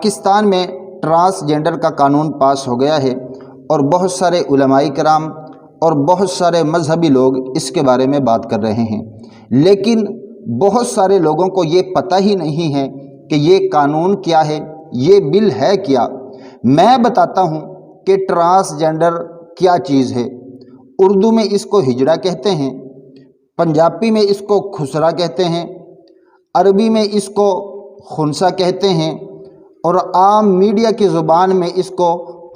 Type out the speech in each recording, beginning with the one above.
پاکستان میں ٹرانسجنڈر کا قانون پاس ہو گیا ہے اور بہت سارے علماء کرام اور بہت سارے مذہبی لوگ اس کے بارے میں بات کر رہے ہیں، لیکن بہت سارے لوگوں کو یہ پتہ ہی نہیں ہے کہ یہ قانون کیا ہے، یہ بل ہے کیا۔ میں بتاتا ہوں کہ ٹرانسجنڈر کیا چیز ہے۔ اردو میں اس کو ہجڑا کہتے ہیں، پنجابی میں اس کو خسرا کہتے ہیں، عربی میں اس کو خنثی کہتے ہیں، اور عام میڈیا کی زبان میں اس کو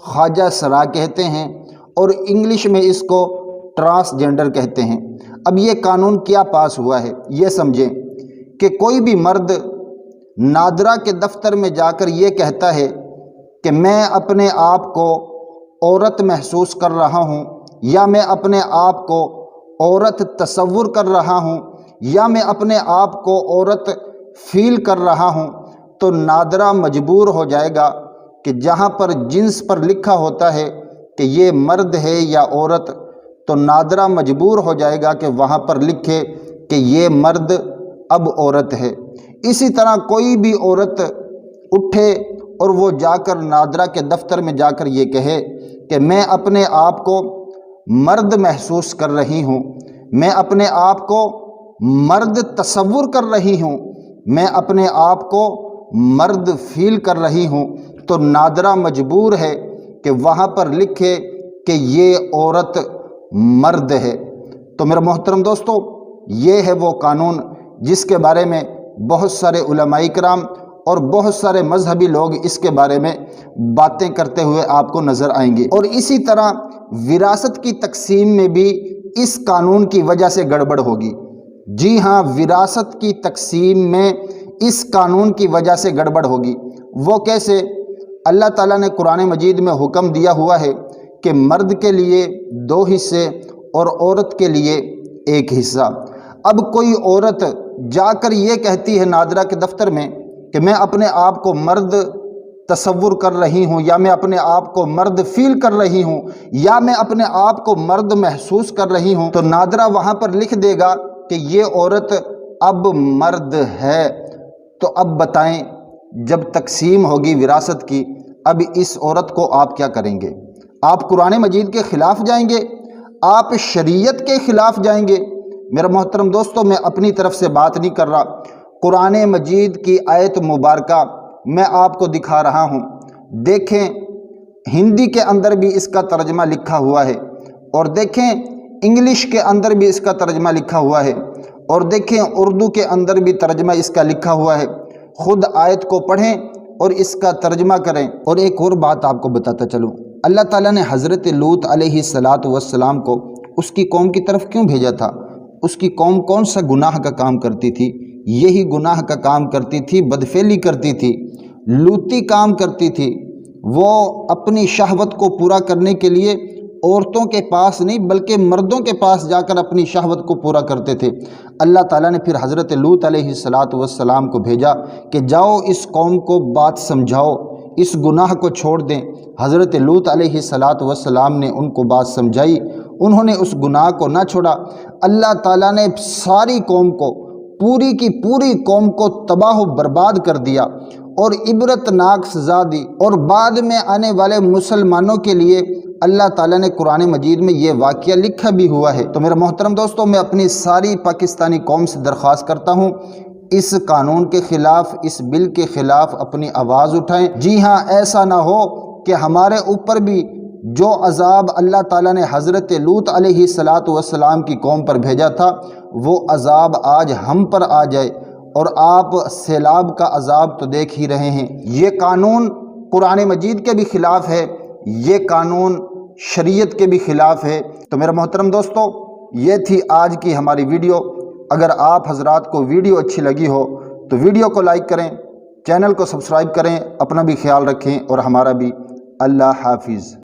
خواجہ سرا کہتے ہیں، اور انگلش میں اس کو ٹرانسجنڈر کہتے ہیں۔ اب یہ قانون کیا پاس ہوا ہے یہ سمجھیں کہ کوئی بھی مرد نادرا کے دفتر میں جا کر یہ کہتا ہے کہ میں اپنے آپ کو عورت محسوس کر رہا ہوں، یا میں اپنے آپ کو عورت تصور کر رہا ہوں، یا میں اپنے آپ کو عورت فیل کر رہا ہوں، تو نادرا مجبور ہو جائے گا کہ جہاں پر جنس پر لکھا ہوتا ہے کہ یہ مرد ہے یا عورت، تو نادرا مجبور ہو جائے گا کہ وہاں پر لکھے کہ یہ مرد اب عورت ہے۔ اسی طرح کوئی بھی عورت اٹھے اور وہ جا کر نادرا کے دفتر میں جا کر یہ کہے کہ میں اپنے آپ کو مرد محسوس کر رہی ہوں، میں اپنے آپ کو مرد تصور کر رہی ہوں، میں اپنے آپ کو مرد فیل کر رہی ہوں، تو نادرا مجبور ہے کہ وہاں پر لکھے کہ یہ عورت مرد ہے۔ تو میرے محترم دوستو، یہ ہے وہ قانون جس کے بارے میں بہت سارے علماء کرام اور بہت سارے مذہبی لوگ اس کے بارے میں باتیں کرتے ہوئے آپ کو نظر آئیں گے۔ اور اسی طرح وراثت کی تقسیم میں بھی اس قانون کی وجہ سے گڑبڑ ہوگی۔ جی ہاں، وراثت کی تقسیم میں اس قانون کی وجہ سے گڑبڑ ہوگی۔ وہ کیسے؟ اللہ تعالیٰ نے قرآن مجید میں حکم دیا ہوا ہے کہ مرد کے لیے 2 حصے اور عورت کے لیے 1 حصہ۔ اب کوئی عورت جا کر یہ کہتی ہے نادرا کے دفتر میں کہ میں اپنے آپ کو مرد تصور کر رہی ہوں، یا میں اپنے آپ کو مرد فیل کر رہی ہوں، یا میں اپنے آپ کو مرد محسوس کر رہی ہوں، تو نادرا وہاں پر لکھ دے گا کہ یہ عورت اب مرد ہے۔ تو اب بتائیں، جب تقسیم ہوگی وراثت کی، اب اس عورت کو آپ کیا کریں گے؟ آپ قرآن مجید کے خلاف جائیں گے؟ آپ شریعت کے خلاف جائیں گے؟ میرا محترم دوستو، میں اپنی طرف سے بات نہیں کر رہا، قرآن مجید کی آیت مبارکہ میں آپ کو دکھا رہا ہوں۔ دیکھیں، ہندی کے اندر بھی اس کا ترجمہ لکھا ہوا ہے، اور دیکھیں انگلش کے اندر بھی اس کا ترجمہ لکھا ہوا ہے، اور دیکھیں اردو کے اندر بھی ترجمہ اس کا لکھا ہوا ہے۔ خود آیت کو پڑھیں اور اس کا ترجمہ کریں۔ اور ایک اور بات آپ کو بتاتا چلوں، اللہ تعالیٰ نے حضرت لوط علیہ السلام کو اس کی قوم کی طرف کیوں بھیجا تھا؟ اس کی قوم کون سا گناہ کا کام کرتی تھی؟ یہی گناہ کا کام کرتی تھی، بدفعلی کرتی تھی، لوطی کام کرتی تھی۔ وہ اپنی شہوت کو پورا کرنے کے لیے عورتوں کے پاس نہیں بلکہ مردوں کے پاس جا کر اپنی شہوت کو پورا کرتے تھے۔ اللہ تعالیٰ نے پھر حضرت لوط علیہ السلام کو بھیجا کہ جاؤ اس قوم کو بات سمجھاؤ، اس گناہ کو چھوڑ دیں۔ حضرت لوط علیہ السلام نے ان کو بات سمجھائی، انہوں نے اس گناہ کو نہ چھوڑا۔ اللہ تعالیٰ نے ساری قوم کو، پوری کی پوری قوم کو تباہ و برباد کر دیا اور عبرتناک سزا دی۔ اور بعد میں آنے والے مسلمانوں کے لیے اللہ تعالیٰ نے قرآن مجید میں یہ واقعہ لکھا بھی ہوا ہے۔ تو میرے محترم دوستو، میں اپنی ساری پاکستانی قوم سے درخواست کرتا ہوں، اس قانون کے خلاف، اس بل کے خلاف اپنی آواز اٹھائیں۔ جی ہاں، ایسا نہ ہو کہ ہمارے اوپر بھی جو عذاب اللہ تعالیٰ نے حضرت لوط علیہ السلام کی قوم پر بھیجا تھا، وہ عذاب آج ہم پر آ جائے۔ اور آپ سیلاب کا عذاب تو دیکھ ہی رہے ہیں۔ یہ قانون قرآن مجید کے بھی خلاف ہے، یہ قانون شریعت کے بھی خلاف ہے۔ تو میرے محترم دوستو، یہ تھی آج کی ہماری ویڈیو۔ اگر آپ حضرات کو ویڈیو اچھی لگی ہو تو ویڈیو کو لائک کریں، چینل کو سبسکرائب کریں، اپنا بھی خیال رکھیں اور ہمارا بھی۔ اللہ حافظ۔